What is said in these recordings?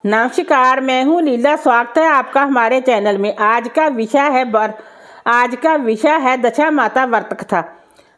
नमस्कार, मैं हूँ लीला। स्वागत है आपका हमारे चैनल में। आज का विषय है दशा माता व्रत कथा।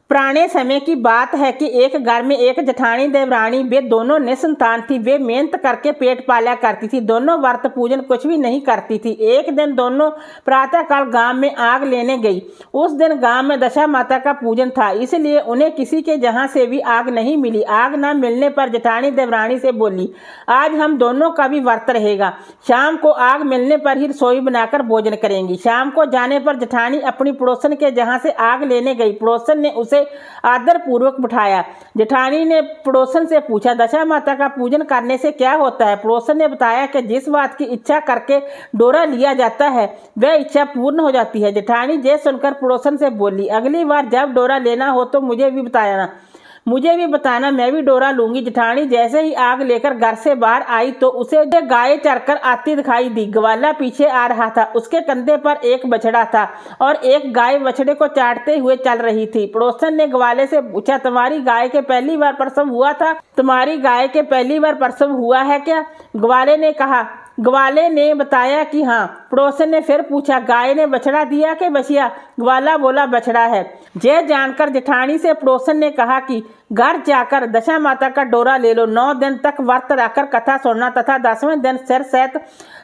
पुराने समय की बात है कि एक घर में एक जेठानी देवरानी, वे दोनों निसंतान थी। वे मेहनत करके पेट पाला करती थी। दोनों व्रत पूजन कुछ भी नहीं करती थी। एक दिन दोनों प्रातःकाल गांव में आग लेने गई। उस दिन गांव में दशा माता का पूजन था, इसलिए उन्हें किसी के जहां से भी आग नहीं मिली। आग न मिलने पर जेठानी देवरानी से बोली, आज हम दोनों का भी व्रत रहेगा। शाम को आग मिलने पर ही रसोई बनाकर भोजन करेंगी। शाम को जाने पर जेठानी अपनी पड़ोसन के जहां से आग लेने गई। पड़ोसन ने उसे आदर पूर्वक बिठाया। जेठानी ने पड़ोसन से पूछा, दशा माता का पूजन करने से क्या होता है? पड़ोसन ने बताया कि जिस बात की इच्छा करके डोरा लिया जाता है वह इच्छा पूर्ण हो जाती है। जेठानी ये सुनकर पड़ोसन से बोली, अगली बार जब डोरा लेना हो तो मुझे भी बताना, मैं भी डोरा लूंगी। जेठानी जैसे ही आग लेकर घर से बाहर आई तो उसे गाय चरकर आती दिखाई दी। ग्वाला पीछे आ रहा था। उसके कंधे पर एक बछड़ा था और एक गाय बछड़े को चाटते हुए चल रही थी। पड़ोसन ने ग्वाले से पूछा, तुम्हारी गाय के पहली बार प्रसव हुआ है क्या? ग्वाले ने बताया कि हाँ। पड़ोसन ने फिर पूछा, गाय ने बछड़ा दिया कि बछिया? ग्वाला बोला, बछड़ा है। यह जानकर जेठानी से पड़ोसन ने कहा कि घर जाकर दशा माता का डोरा ले लो। 9 दिन तक व्रत रखकर कथा सुनना तथा 10वें दिन सिर सहित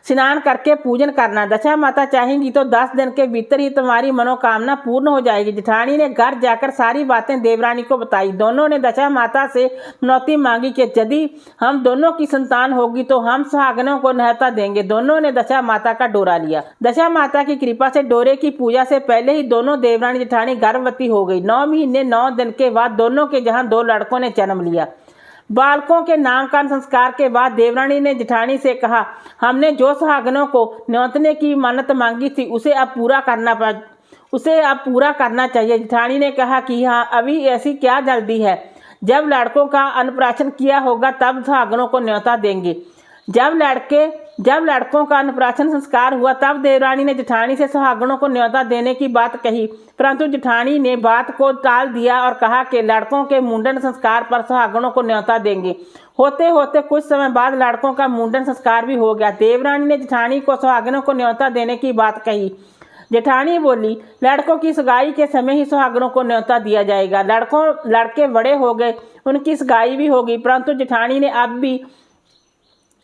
स्नान करके पूजन करना। दशा माता चाहेंगी तो 10 दिन के भीतर ही तुम्हारी मनोकामना पूर्ण हो जाएगी। जेठानी ने घर जाकर सारी बातें देवरानी को बताई। दोनों ने दशा माता से मनौती मांगी कि यदि हम दोनों की संतान होगी तो हम सुहागनों को न्योता देंगे। दोनों ने दशा माता का डोरा लिया। दशा माता की कृपा से डोरे की पूजा से पहले ही दोनों देवरानी जेठानी गर्भवती हो गई। 9 महीने 9 दिन के बाद दोनों के जहां 2 लड़कों ने जन्म लिया। बालकों के नामकरण संस्कार के बाद देवरानी ने जेठानी से कहा, हमने जो सुहागनों को न्योतने की मन्नत मांगी थी उसे अब पूरा करना चाहिए। जेठानी ने कहा कि हाँ, अभी ऐसी क्या जल्दी है? जब लड़कों का अन्नप्राशन किया होगा तब सुहागनों को न्योता देंगे। जब लड़कों का अन्नप्राशन संस्कार हुआ तब देवरानी ने जेठानी से सुहागनों को न्योता देने की बात कही, परंतु जेठानी ने बात को टाल दिया और कहा कि लड़कों के मुंडन संस्कार पर सुहागनों को न्योता देंगे। होते होते कुछ समय बाद लड़कों का मुंडन संस्कार भी हो गया। देवरानी ने जेठानी को सुहागनों को न्योता देने की बात कही। जेठानी बोली, लड़कों की सगाई के समय ही सुहागनों को न्योता दिया जाएगा। लड़के बड़े हो गए, उनकी सगाई भी होगी, परंतु जेठानी ने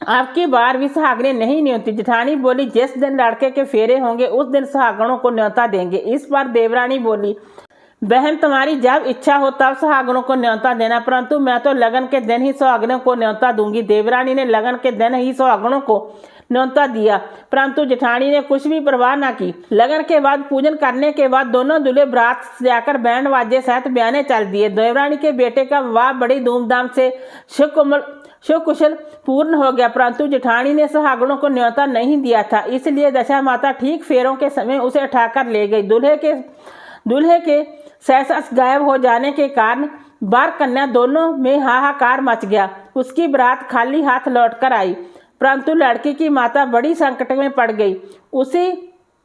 अब की बार भी सुहागने नहीं न्योती। जेठानी बोली, जिस दिन लड़के के फेरे होंगे उस दिन सुहागनों को न्योता देंगे। इस बार देवरानी बोली, बहन तुम्हारी जब इच्छा हो तब सुहागनों को न्योता देना, परंतु मैं तो लगन के दिन ही सुहागनों को न्योता दूंगी। देवरानी ने लगन के दिन ही सुहागनों को न्योता दिया, परंतु जेठानी ने कुछ भी परवाह न की। लगन के बाद पूजन करने के बाद दोनों दूल्हे बारात जाकर बैंड बाजे सहित ब्याने चल दिए। देवरानी के बेटे का विवाह बड़ी धूमधाम से सुकुशल पूर्ण हो गया, परंतु जेठानी ने सुहागनों को न्योता नहीं दिया था, इसलिए दशा माता ठीक फेरों के समय उसे उठाकर ले गई। दूल्हे के सहसा गायब हो जाने के कारण वर कन्या दोनों में हाहाकार मच गया। उसकी बारात खाली हाथ लौटकर आई, परंतु लड़की की माता बड़ी संकट में पड़ गई।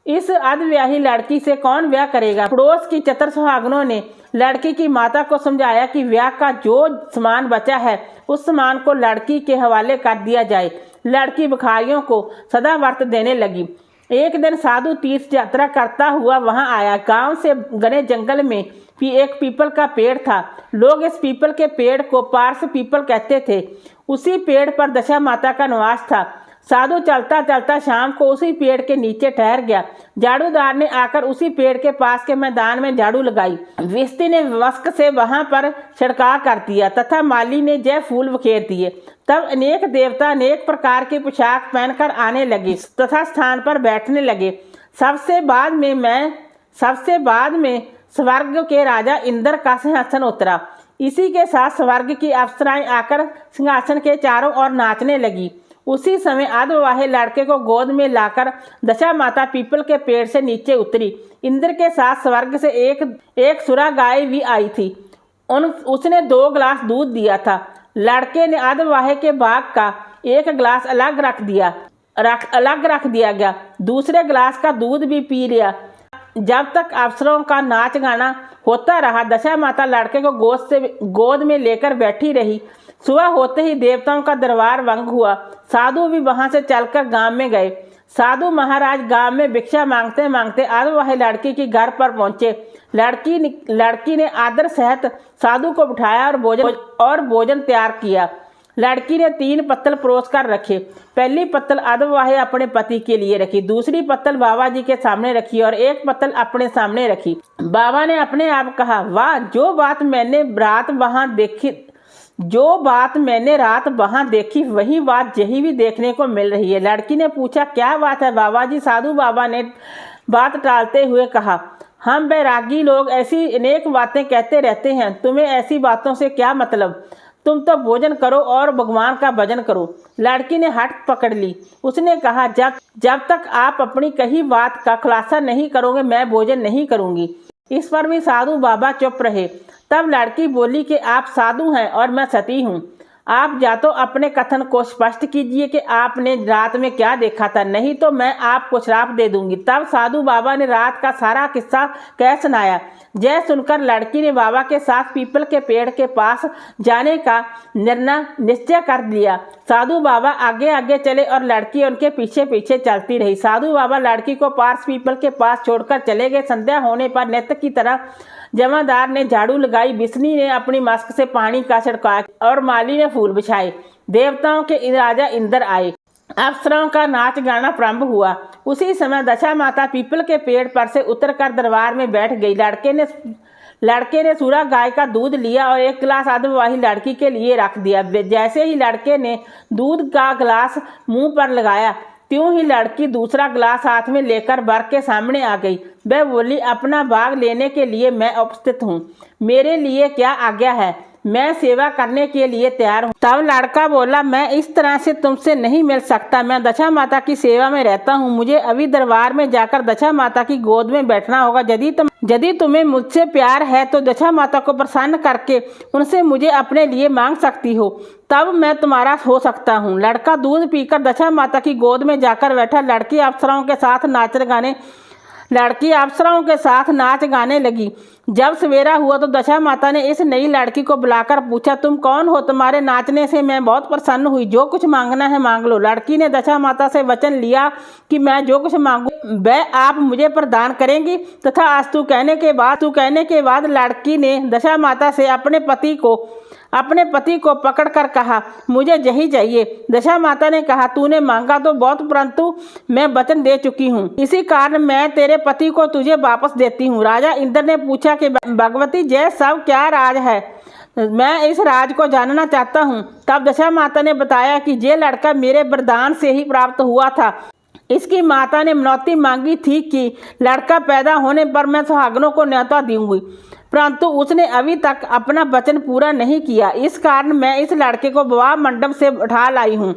इस अधव्याही लड़की से कौन ब्याह करेगा? पड़ोस की चतुर सुहागनों ने लड़की की माता को समझाया कि ब्याह का जो सामान बचा है उस सामान को लड़की के हवाले कर दिया जाए। लड़की भिखारियों को सदा व्रत देने लगी। एक दिन साधु तीर्थ यात्रा करता हुआ वहां आया। गांव से घने जंगल में भी एक पीपल का पेड़ था। लोग इस पीपल के पेड़ को पार्स पीपल कहते थे। उसी पेड़ पर दशा माता का निवास था। साधु चलता चलता शाम को उसी पेड़ के नीचे ठहर गया। झाड़ूदार ने आकर उसी पेड़ के पास के मैदान में झाड़ू लगाई। विस्ती ने वस्क से वहां पर छिड़काव कर दिया तथा माली ने जय फूल बिखेर दिए। तब अनेक देवता अनेक प्रकार की पोशाक पहनकर आने लगे तथा स्थान पर बैठने लगे। सबसे बाद में स्वर्ग के राजा इंद्र का सिंहासन उतरा। इसी के साथ स्वर्ग की अप्सराएं आकर सिंहासन के चारों ओर नाचने लगी। उसी समय अधवाहे लड़के को गोद में लाकर दशा माता पीपल के पेड़ से नीचे उतरी। इंद्र के साथ स्वर्ग से एक सुरा गाय भी आई थी। उसने 2 गिलास दूध दिया था। लड़के ने अधवाहे के भाग का एक गिलास अलग रख दिया गया। दूसरे गिलास का दूध भी पी लिया। जब तक अप्सराओं का नाच गाना होता रहा, दशा माता लड़के को गोद में लेकर बैठी रही। सुबह होते ही देवताओं का दरबार भंग हुआ। साधु भी वहां से चलकर गांव में गए। साधु महाराज गांव में भिक्षा मांगते मांगते आज वह लड़की के घर पर पहुंचे। लड़की ने आदर सहित साधु को बिठाया और भोजन तैयार किया। लड़की ने 3 पत्तल परोस कर रखे। पहली पत्तल अधवाहे अपने पति के लिए रखी, दूसरी पत्तल बाबा जी के सामने रखी और एक पत्तल अपने सामने रखी। बाबा ने अपने आप कहा, वाह, जो बात मैंने रात वहां देखी वही बात यही भी देखने को मिल रही है। लड़की ने पूछा, क्या बात है बाबा जी? साधु बाबा ने बात टालते हुए कहा, हम बैरागी लोग ऐसी अनेक बातें कहते रहते हैं, तुम्हें ऐसी बातों से क्या मतलब? तुम तो भोजन करो और भगवान का भजन करो। लड़की ने हट पकड़ ली। उसने कहा, जब तक आप अपनी कही बात का खुलासा नहीं करोगे मैं भोजन नहीं करूंगी। इस पर भी साधु बाबा चुप रहे। तब लड़की बोली कि आप साधु हैं और मैं सती हूँ। आप या तो अपने कथन को स्पष्ट कीजिए कि आपने रात में क्या देखा था, नहीं तो मैं आपको श्राप दे दूंगी। तब साधु बाबा ने रात का सारा किस्सा कह सुनाया। यह सुनकर लड़की ने बाबा के साथ पीपल के पेड़ के पास जाने का निश्चय कर लिया। साधु बाबा आगे आगे चले और लड़की उनके पीछे पीछे चलती रही। साधु बाबा लड़की को पास पीपल के पास छोड़कर चले गए। संध्या होने पर नित्य की तरह जमादार ने झाड़ू लगाई, बिस्नी ने अपनी मस्क से पानी का छिड़काव और माली ने फूल बिछाए। देवताओं के राजा इंद्र आए। अप्सराओं का नाच गाना प्रारंभ हुआ। उसी समय दशा माता पीपल के पेड़ पर से उतरकर दरबार में बैठ गई। लड़के ने सूरा गाय का दूध लिया और 1 गिलास अधवाही लड़की के लिए रख दिया। जैसे ही लड़के ने दूध का गिलास मुंह पर लगाया, त्यों ही लड़की दूसरा गिलास हाथ में लेकर वर के सामने आ गई। वह बोली, अपना भाग लेने के लिए मैं उपस्थित हूँ, मेरे लिए क्या आज्ञा है? मैं सेवा करने के लिए तैयार हूँ। तब लड़का बोला, मैं इस तरह से तुमसे नहीं मिल सकता, मैं दशा माता की सेवा में रहता हूँ। मुझे अभी दरबार में जाकर दशा माता की गोद में बैठना होगा। यदि तुम्हें मुझसे प्यार है तो दशा माता को प्रसन्न करके उनसे मुझे अपने लिए मांग सकती हो, तब मैं तुम्हारा हो सकता हूँ। लड़का दूध पीकर दशा माता की गोद में जाकर बैठा। लड़की अप्सराओं के साथ नाच गाने लगी। जब सवेरा हुआ तो दशा माता ने इस नई लड़की को बुलाकर पूछा, तुम कौन हो? तुम्हारे नाचने से मैं बहुत प्रसन्न हुई, जो कुछ मांगना है मांग लो। लड़की ने दशा माता से वचन लिया कि मैं जो कुछ मांगू वह आप मुझे प्रदान करेंगी। तथा अस्तु कहने के बाद लड़की ने दशा माता से अपने पति को पकड़कर कहा, मुझे यही चाहिए। दशा माता ने कहा, तूने मांगा तो बहुत, परंतु मैं वचन दे चुकी हूँ, इसी कारण मैं तेरे पति को तुझे वापस देती हूँ। राजा इंद्र ने पूछा कि भगवती, यह सब क्या राज है? मैं इस राज को जानना चाहता हूँ। तब दशा माता ने बताया कि यह लड़का मेरे वरदान से ही प्राप्त हुआ था। इसकी माता ने मनौती मांगी थी कि लड़का पैदा होने पर मैं सुहागनों को न्योता दूंगी, परंतु उसने अभी तक अपना वचन पूरा नहीं किया। इस कारण मैं इस लड़के को विवाह मंडप से उठा लाई हूँ।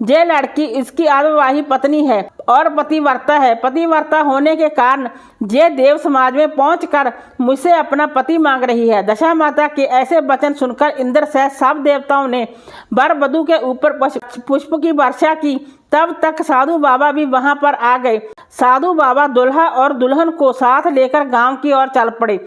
यह लड़की इसकी अविवाहित पत्नी है और पतिव्रता है। पतिव्रता होने के कारण ये देव समाज में पहुंचकर मुझसे अपना पति मांग रही है। दशा माता के ऐसे वचन सुनकर इंद्र सहित सब देवताओं ने वर वधू के ऊपर पुष्प की वर्षा की। तब तक साधु बाबा भी वहां पर आ गए। साधु बाबा दुल्हा और दुल्हन को साथ लेकर गांव की ओर चल पड़े।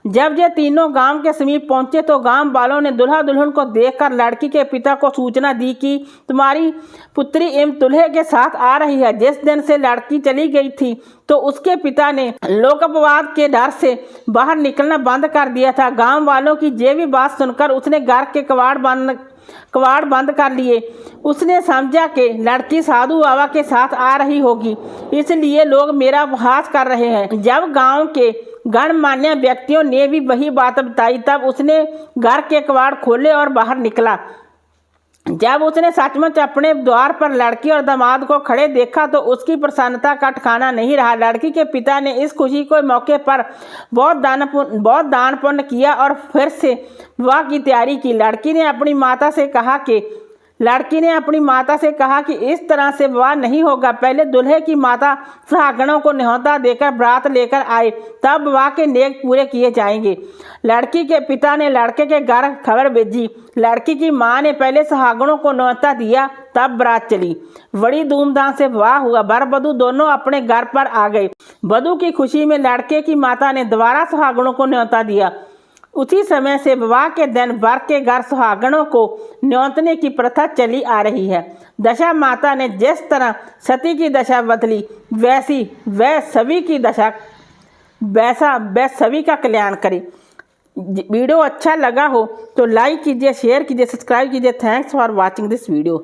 जब ये तीनों गांव के समीप पहुंचे तो गांव वालों ने दुल्हा दुल्हन को देखकर लड़की के पिता को सूचना दी कि तुम्हारी पुत्री एवं दुल्हे के साथ आ रही है। जिस दिन से लड़की चली गई थी तो उसके पिता ने लोकपवाद के डर से बाहर निकलना बंद कर दिया था। गांव वालों की ये भी बात सुनकर उसने घर के कबाड़ बंद कर लिए। उसने समझा कि लड़की साधु बाबा के साथ आ रही होगी, इसलिए लोग मेरा उपहास कर रहे हैं। जब गांव के गणमान्य व्यक्तियों ने भी वही बात बताई, तब उसने घर के कबाड़ खोले और बाहर निकला। जब उसने सचमुच अपने द्वार पर लड़की और दामाद को खड़े देखा तो उसकी प्रसन्नता का ठिकाना नहीं रहा। लड़की के पिता ने इस खुशी के मौके पर बहुत दान पुण्य किया और फिर से विवाह की तैयारी की। लड़की ने अपनी माता से कहा कि इस तरह से विवाह नहीं होगा। पहले दुल्हे की माता सुहागनों को न्योता देकर बारात लेकर आए, तब विवाह के नेक पूरे किए जाएंगे। लड़की के पिता ने लड़के के घर खबर भेजी। लड़की की मां ने पहले सुहागनों को न्योता दिया, तब बारात चली। बड़ी धूमधाम से विवाह हुआ। वर वधू दोनों अपने घर पर आ गए। वधू की खुशी में लड़के की माता ने दोबारा सुहागनों को न्योता दिया। उसी समय से विवाह के दिन वर के घर सुहागणों को न्योतने की प्रथा चली आ रही है। दशा माता ने जिस तरह सती की दशा बदली वैसी वह सभी की दशा वह सभी का कल्याण करे। वीडियो अच्छा लगा हो तो लाइक कीजिए, शेयर कीजिए, सब्सक्राइब कीजिए। Thanks for watching this video.